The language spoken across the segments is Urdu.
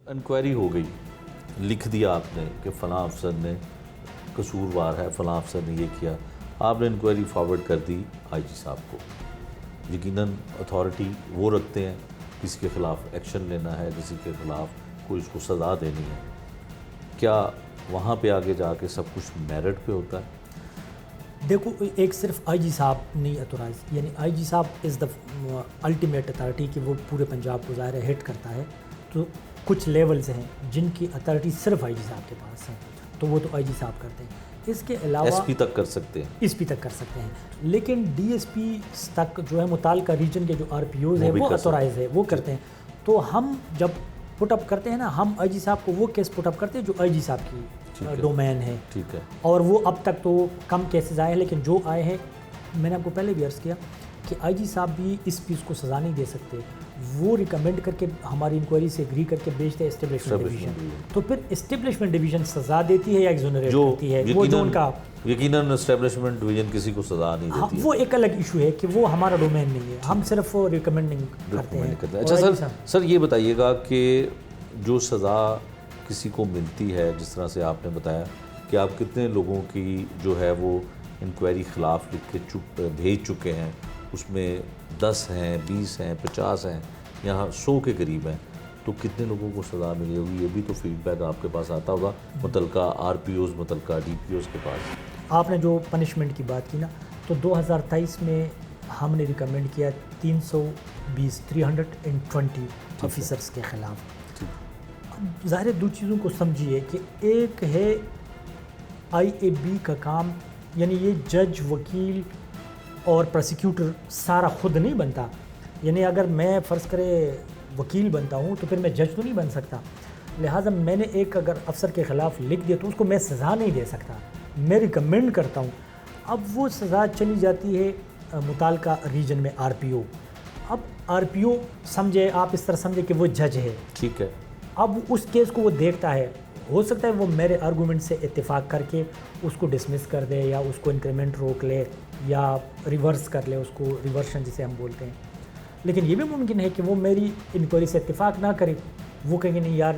انکوائری ہو گئی، لکھ دیا آپ نے کہ فلاں افسر نے قصوروار ہے، فلاں افسر نے یہ کیا، آپ نے انکوائری فارورڈ کر دی آئی جی صاحب کو. یقیناً اتھارٹی وہ رکھتے ہیں، کسی کے خلاف ایکشن لینا ہے، کسی کے خلاف کوئی اس کو سزا دینی ہے. کیا وہاں پہ آگے جا کے سب کچھ میرٹ پہ ہوتا ہے؟ دیکھو، ایک صرف آئی جی صاحب نہیں اتھورائز، یعنی آئی جی صاحب از دا الٹیمیٹ اتھارٹی کہ وہ پورے پنجاب کو ظاہر ہے ہٹ کرتا ہے. تو کچھ لیولز ہیں جن کی اتھارٹی صرف آئی جی صاحب کے پاس ہے، تو وہ تو آئی جی صاحب کرتے ہیں. اس کے علاوہ ایس پی تک کر سکتے ہیں، ایس پی تک کر سکتے ہیں، لیکن ڈی ایس پی تک جو ہے متعلقہ ریجن کے جو آر پی اوز ہیں وہ اتھورائز ہے، وہ کرتے ہیں. تو ہم جب پٹ اپ کرتے ہیں نا، ہم آئی جی صاحب کو وہ کیس پٹ اپ کرتے ہیں جو آئی جی صاحب کی ڈومین ہے. ٹھیک ہے. اور وہ اب تک تو کم کیسز آئے ہیں، لیکن جو آئے ہیں میں نے آپ کو پہلے بھی عرض کیا کہ آئی جی صاحب بھی اس پیس کو سزا نہیں دے سکتے. وہ ریکمینڈ کر کے ہماری انکوائری سے اگری کر کے بھیجتے ہیں اسٹیبلشمنٹ ڈویژن. تو پھر اسٹیبلشمنٹ ڈویژن سزا دیتی ہے یا ایگزونریٹ کرتی ہے، وہ جو ان کا یقیناً اسٹیبلشمنٹ ڈویژن کسی کو سزا نہیں دیتی ہے. وہ ایک الگ ایشو ہے کہ وہ ہمارا ڈومین نہیں ہے، ہم صرف ریکمینڈنگ کرتے ہیں. اچھا سر یہ بتائیے گا کہ جو سزا کسی کو ملتی ہے، جس طرح سے آپ نے بتایا کہ آپ کتنے لوگوں کی جو ہے وہ انکوائری خلاف لکھ کے بھیج چکے ہیں، اس میں 10 ہیں، 20 ہیں، 50 ہیں، یہاں 100 کے قریب ہیں، تو کتنے لوگوں کو سزا ملی ہوگی؟ یہ بھی تو فیڈ بیک آپ کے پاس آتا ہوگا، متعلقہ آر پی اوز، متعلقہ ڈی پی اوز کے پاس. آپ نے جو پنشمنٹ کی بات کی نا، تو 2023 میں ہم نے ریکمینڈ کیا 320 آفیسرس کے خلاف. اب ظاہر دو چیزوں کو سمجھیے کہ ایک ہے آئی اے بی کا کام، یعنی یہ جج، وکیل اور پروسیکیوٹر سارا خود نہیں بنتا. یعنی اگر میں فرض کرے وکیل بنتا ہوں تو پھر میں جج تو نہیں بن سکتا. لہٰذا میں نے ایک اگر افسر کے خلاف لکھ دیا تو اس کو میں سزا نہیں دے سکتا، میں ریکمینڈ کرتا ہوں. اب وہ سزا چلی جاتی ہے متعلقہ ریجن میں آر پی او. اب آر پی او سمجھے، آپ اس طرح سمجھے کہ وہ جج ہے. ٹھیک ہے. اب اس کیس کو وہ دیکھتا ہے، ہو سکتا ہے وہ میرے آرگومنٹ سے اتفاق کر کے اس کو ڈسمس کر دے، یا اس کو انکریمنٹ روک لے، یا ریورس کر لے، اس کو ریورشن جسے ہم بولتے ہیں. لیکن یہ بھی ممکن ہے کہ وہ میری انکوائری سے اتفاق نہ کرے، وہ کہیں گے نہیں یار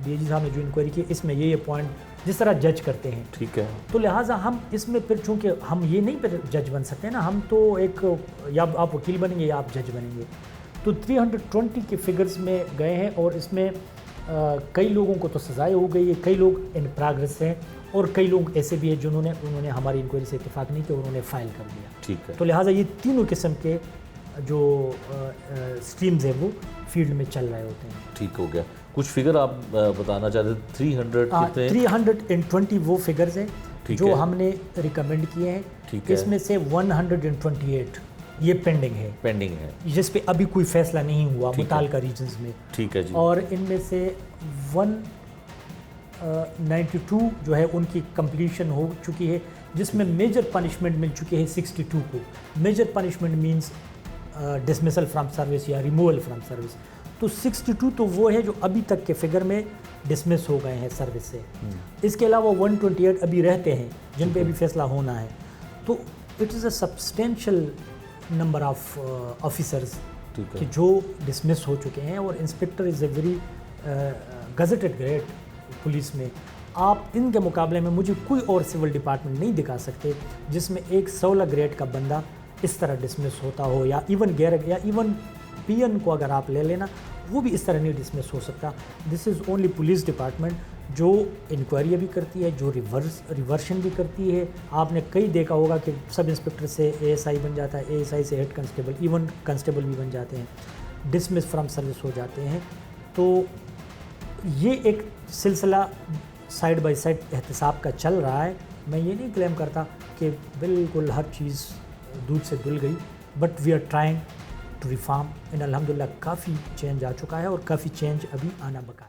ڈی جی صاحب نے جو انکوائری کی اس میں یہ پوائنٹ، جس طرح جج کرتے ہیں. ٹھیک ہے. تو لہٰذا ہم اس میں پھر چونکہ ہم یہ نہیں پھر جج بن سکتے نا، ہم تو ایک یا آپ وکیل بنیں گے یا آپ جج بنیں گے. تو 320 کے فگرز میں گئے ہیں، اور اس میں کئی لوگوں کو تو سزائیں ہو گئی ہے، کئی لوگ ان پروگرس ہیں، اور کئی لوگ ایسے بھی ہیں انہوں نے ہماری انکوائری سے اتفاق نہیں کیا اور انہوں نے فائل کر دیا. ٹھیک ہے. تو لہٰذا یہ تینوں قسم کے جو اسٹریمز ہیں وہ فیلڈ میں چل رہے ہوتے ہیں. ٹھیک ہو گیا. کچھ فگر آپ بتانا چاہتے ہیں؟ 320 وہ فگرز ہیں جو ہم نے ریکمینڈ کیے ہیں. اس میں سے 128 یہ پینڈنگ ہے، جس پہ ابھی کوئی فیصلہ نہیں ہوا متعلقہ ریجنز میں. ٹھیک ہے جی. اور ان میں سے 192 جو ہے ان کی کمپلیشن ہو چکی ہے، جس میں میجر پنشمنٹ مل چکی ہے 62 کو. Major punishment means dismissal from service یا ریموول فرام سروس. تو 62 تو وہ ہے جو ابھی تک کے فگر میں ڈسمس ہو گئے ہیں سروس سے. اس کے علاوہ 128 ابھی رہتے ہیں جن پہ بھی فیصلہ ہونا ہے. تو it is a substantial number of officers کہ جو ڈسمس ہو چکے ہیں. اور inspector is a very gazetted grade police میں. آپ ان کے مقابلے میں مجھے کوئی اور سول ڈپارٹمنٹ نہیں دکھا سکتے جس میں ایک 16 گریڈ کا بندہ اس طرح ڈسمس ہوتا ہو، یا ایون پی این کو اگر آپ لے لینا وہ بھی اس طرح نہیں ڈسمس ہو سکتا. دس از اونلی پولیس ڈپارٹمنٹ جو انکوائری بھی کرتی ہے، جو ریورشن بھی کرتی ہے. آپ نے کئی دیکھا ہوگا کہ سب انسپکٹر سے اے ایس آئی بن جاتا ہے، اے ایس آئی سے ہیڈ کانسٹیبل، ایون کانسٹیبل بھی بن جاتے ہیں، ڈسمس فرام سروس ہو جاتے ہیں. تو یہ ایک سلسلہ سائڈ بائی سائڈ احتساب کا چل رہا ہے. میں یہ نہیں کلیم کرتا کہ بالکل ہر چیز دودھ سے دھل گئی، but we are trying to reform, and الحمدللہ کافی چینج آ چکا ہے اور کافی چینج ابھی آنا بقا ہے.